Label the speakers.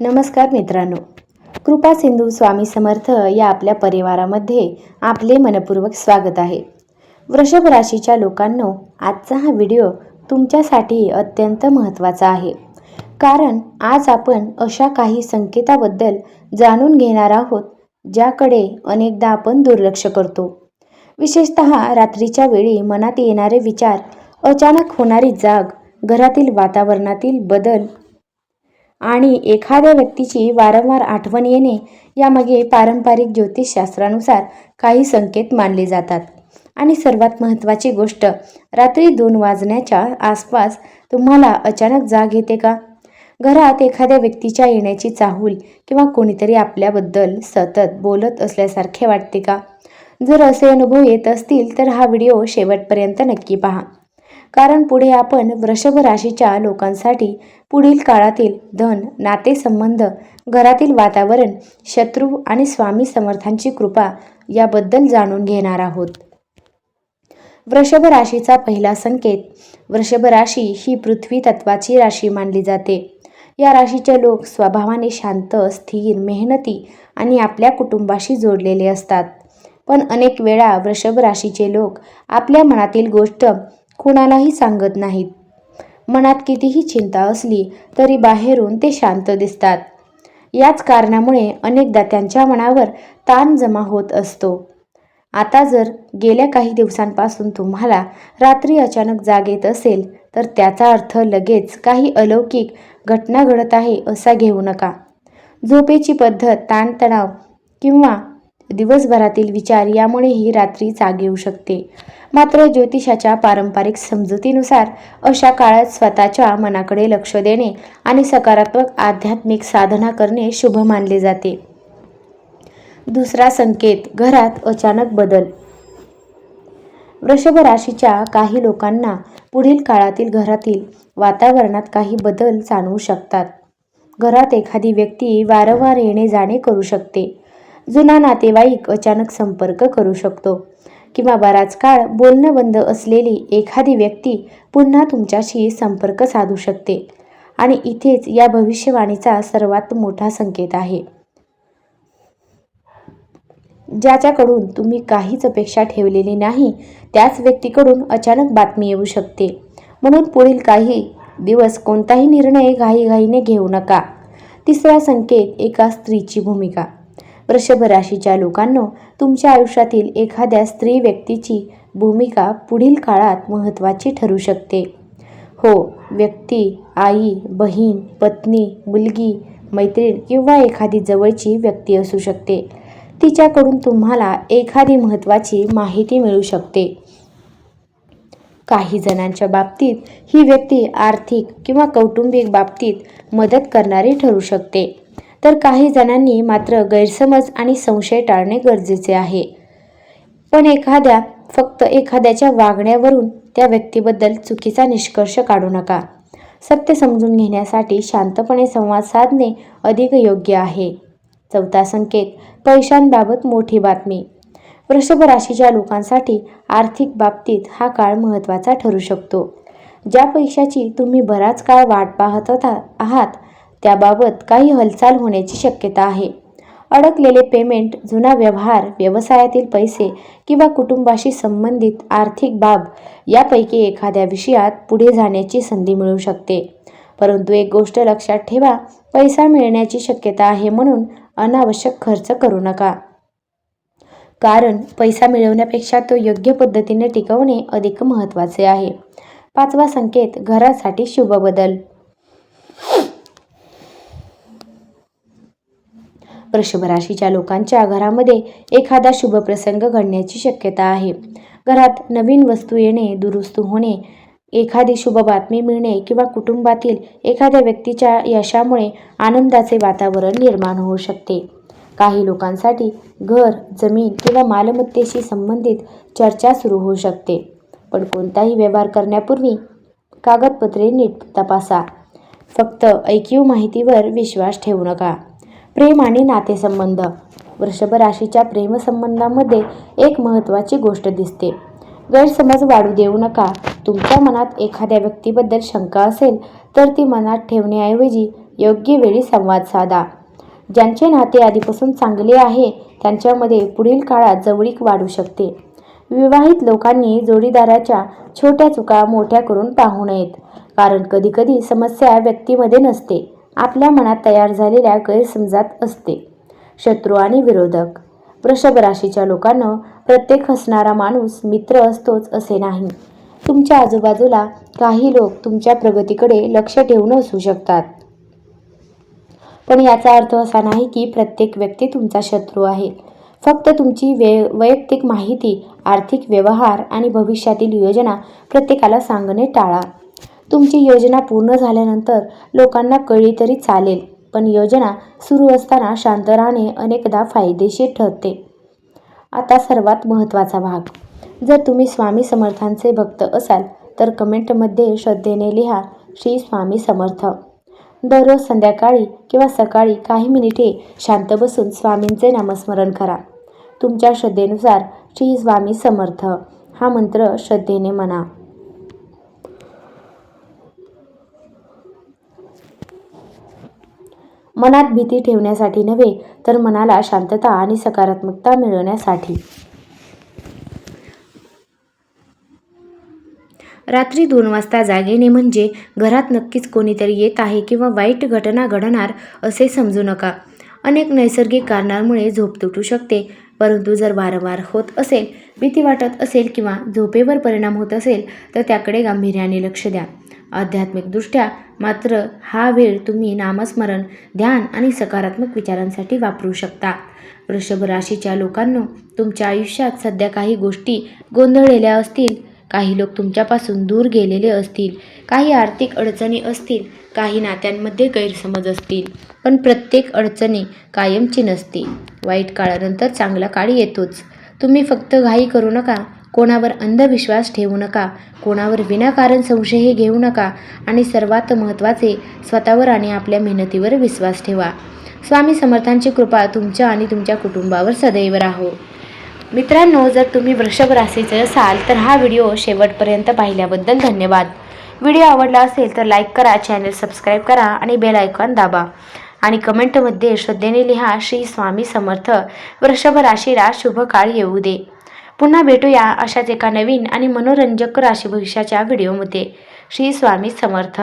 Speaker 1: नमस्कार मित्रांनो, कृपा सिंधू स्वामी समर्थ या आपल्या परिवारामध्ये आपले मनपूर्वक स्वागत आहे. वृषभ राशीच्या लोकांनो, आजचा हा व्हिडिओ तुमच्यासाठी अत्यंत महत्त्वाचा आहे. कारण आज आपण अशा काही संकेताबद्दल जाणून घेणार आहोत ज्याकडे अनेकदा आपण दुर्लक्ष करतो. विशेषतः रात्रीच्या वेळी मनात येणारे विचार, अचानक होणारी जाग, घरातील वातावरणातील बदल आणि एखाद्या व्यक्तीची वारंवार आठवण येणे यामागे पारंपरिक ज्योतिषशास्त्रानुसार काही संकेत मानले जातात. आणि सर्वात महत्त्वाची गोष्ट, रात्री 2 वाजण्याच्या आसपास तुम्हाला अचानक जाग येते का? घरात एखाद्या व्यक्तीच्या येण्याची चाहूल किंवा कोणीतरी आपल्याबद्दल सतत बोलत असल्यासारखे वाटते का? जर असे अनुभव येत असतील तर हा व्हिडिओ शेवटपर्यंत नक्की पहा. कारण पुढे आपण वृषभ राशीच्या लोकांसाठी पुढील काळातील धन, नातेसंबंध, घरातील वातावरण, शत्रू आणि स्वामी समर्थांची कृपा याबद्दल जाणून घेणार आहोत. वृषभ राशीचा पहिला संकेत. वृषभ राशी ही पृथ्वी तत्वाची राशी मानली जाते. या राशीचे लोक स्वभावाने शांत, स्थिर, मेहनती आणि आपल्या कुटुंबाशी जोडलेले असतात. पण अनेक वेळा वृषभ राशीचे लोक आपल्या मनातील गोष्ट कुणालाही सांगत नाहीत. मनात कितीही चिंता असली तरी बाहेरून ते शांत दिसतात. याच कारणामुळे अनेकदा त्यांच्या मनावर ताण जमा होत असतो. आता जर गेल्या काही दिवसांपासून तुम्हाला रात्री अचानक जाग येत असेल तर त्याचा अर्थ लगेच काही अलौकिक घटना घडत आहे असा घेऊ नका. झोपेची पद्धत, ताणतणाव किंवा दिवसभरातील विचार यामुळेही रात्री जाग येऊ शकते. मात्र ज्योतिषाच्या पारंपरिक समजुतीनुसार अशा काळात स्वतःच्या मनाकडे लक्ष देणे आणि सकारात्मक आध्यात्मिक साधना करणे शुभ मानले जाते. दुसरा संकेत. घरात अचानक बदल. वृषभ राशीच्या काही लोकांना पुढील काळातील घरातील वातावरणात काही बदल जाणवू शकतात. घरात एखादी व्यक्ती वारंवार येणे जाणे करू शकते. जुना नातेवाईक अचानक संपर्क करू शकतो किंवा बराच काळ बोलणं बंद असलेली एखादी व्यक्ती पुन्हा तुमच्याशी संपर्क साधू शकते. आणि इथेच या भविष्यवाणीचा सर्वात मोठा संकेत आहे. ज्याच्याकडून तुम्ही काहीच अपेक्षा ठेवलेली नाही त्याच व्यक्तीकडून अचानक बातमी येऊ शकते. म्हणून पुढील काही दिवस कोणताही निर्णय घाईघाईने घेऊ नका. तिसरा संकेत. एका स्त्रीची भूमिका. वृषभ राशीच्या लोकांनो, तुमच्या आयुष्यातील एखाद्या स्त्री व्यक्तीची भूमिका पुढील काळात महत्त्वाची ठरू शकते. हो, व्यक्ती आई, बहीण, पत्नी, मुलगी, मैत्रीण किंवा एखादी जवळची व्यक्ती असू शकते. तिच्याकडून तुम्हाला एखादी महत्त्वाची माहिती मिळू शकते. काही जणांच्या बाबतीत ही व्यक्ती आर्थिक किंवा कौटुंबिक बाबतीत मदत करणारी ठरू शकते. तर काही जणांनी मात्र गैरसमज आणि संशय टाळणे गरजेचे आहे. पण फक्त एखाद्याच्या वागण्यावरून त्या व्यक्तीबद्दल चुकीचा निष्कर्ष काढू नका. सत्य समजून घेण्यासाठी शांतपणे संवाद साधणे अधिक योग्य आहे. चौथा संकेत. पैशांबाबत मोठी बातमी. वृषभ राशीच्या लोकांसाठी आर्थिक बाबतीत हा काळ महत्त्वाचा ठरू शकतो. ज्या पैशाची तुम्ही बराच काळ वाट पाहत आहात त्याबाबत काही हालचाल होण्याची शक्यता आहे. अडकलेले पेमेंट, जुना व्यवहार, व्यवसायातील पैसे किंवा कुटुंबाशी संबंधित आर्थिक बाब यापैकी एखाद्या विषयात पुढे जाण्याची संधी मिळू शकते. परंतु एक गोष्ट लक्षात ठेवा, पैसा मिळण्याची शक्यता आहे म्हणून अनावश्यक खर्च करू नका. कारण पैसा मिळवण्यापेक्षा तो योग्य पद्धतीने टिकवणे अधिक महत्त्वाचे आहे. पाचवा संकेत. घरासाठी शुभ बदल. वृषभ राशीच्या लोकांच्या घरामध्ये एखादा शुभ प्रसंग घडण्याची शक्यता आहे. घरात नवीन वस्तू येणे, दुरुस्त होणे, एखादी शुभ बातमी मिळणे किंवा कुटुंबातील एखाद्या व्यक्तीच्या यशामुळे आनंदाचे वातावरण निर्माण होऊ शकते. काही लोकांसाठी घर, जमीन किंवा मालमत्तेशी संबंधित चर्चा सुरू होऊ शकते. पण कोणताही व्यवहार करण्यापूर्वी कागदपत्रे नीट तपासा. फक्त ऐकीव माहितीवर विश्वास ठेवू नका. प्रेम आणि नातेसंबंध. वृषभ राशीच्या प्रेमसंबंधामध्ये एक महत्त्वाची गोष्ट दिसते. गैरसमज वाढू देऊ नका. तुमच्या मनात एखाद्या व्यक्तीबद्दल शंका असेल तर ती मनात ठेवण्याऐवजी योग्य वेळी संवाद साधा. ज्यांचे नाते आधीपासून चांगले आहे त्यांच्यामध्ये पुढील काळात जवळीक वाढू शकते. विवाहित लोकांनी जोडीदाराच्या छोट्या चुका मोठ्या करून पाहू नयेत, कारण कधीकधी समस्या व्यक्तीमध्ये नसते, आपल्या मनात तयार झालेल्या गैरसमजात असते. शत्रू आणि विरोधक. वृषभ राशीच्या लोकांना प्रत्येक हसणारा माणूस मित्र असतोच असे नाही. तुमच्या आजूबाजूला काही लोक तुमच्या प्रगतीकडे लक्ष ठेवून असू शकतात, पण याचा अर्थ असा नाही की प्रत्येक व्यक्ती तुमचा शत्रू आहे. फक्त तुमची वैयक्तिक माहिती, आर्थिक व्यवहार आणि भविष्यातील योजना प्रत्येकाला सांगणे टाळा. तुमची योजना पूर्ण झाल्यानंतर लोकांना कळली तरी चालेल, पण योजना सुरू असताना शांत राहणे अनेकदा फायदेशीर ठरते. आता सर्वात महत्त्वाचा भाग. जर तुम्ही स्वामी समर्थांचे भक्त असाल तर कमेंटमध्ये श्रद्धेने लिहा, श्री स्वामी समर्थ. दररोज संध्याकाळी किंवा सकाळी काही मिनिटे शांत बसून स्वामींचे नामस्मरण करा. तुमच्या श्रद्धेनुसार श्री स्वामी समर्थ हा मंत्र श्रद्धेने म्हणा. मनात भीती ठेवण्यासाठी नव्हे, तर मनाला शांतता आणि सकारात्मकता मिळवण्यासाठी. रात्री 2 वाजता जागेने म्हणजे घरात नक्कीच कोणीतरी येत आहे किंवा वाईट घटना घडणार असे समजू नका. अनेक नैसर्गिक कारणांमुळे झोप तुटू शकते, परंतु जर वारंवार होत असेल, भीती वाटत असेल किंवा झोपेवर परिणाम होत असेल तर त्याकडे गांभीर्याने लक्ष द्या. आध्यात्मिकदृष्ट्या मात्र हा वेळ तुम्ही नामस्मरण, ध्यान आणि सकारात्मक विचारांसाठी वापरू शकता. वृषभ राशीच्या लोकांनो, तुमच्या आयुष्यात सध्या काही गोष्टी गोंधळलेल्या असतील. काही लोक तुमच्यापासून दूर गेलेले असतील, काही आर्थिक अडचणी असतील, काही नात्यांमध्ये गैरसमज असतील. पण प्रत्येक अडचणी कायमची नसते. वाईट काळानंतर चांगला काळ येतोच. तुम्ही फक्त घाई करू नका, कोणावर अंधविश्वास ठेवू नका, कोणावर विनाकारण संशय घेऊ नका आणि सर्वात महत्त्वाचे, स्वतःवर आणि आपल्या मेहनतीवर विश्वास ठेवा. स्वामी समर्थांची कृपा तुमच्या आणि तुमच्या कुटुंबावर सदैव राहो. मित्रांनो, जर तुम्ही वृषभ राशीचे असाल तर हा व्हिडिओ शेवटपर्यंत पाहिल्याबद्दल धन्यवाद. व्हिडिओ आवडला असेल तर लाईक करा, चॅनल सबस्क्राईब करा आणि बेल आयकॉन दाबा आणि कमेंटमध्ये श्रद्धेने लिहा, श्री स्वामी समर्थ. वृषभ राशीला शुभ काळ येऊ दे. पुन्हा भेटूया अशाच एका नवीन आणि मनोरंजक राशी भविष्याच्या व्हिडिओमध्ये. श्री स्वामी समर्थ.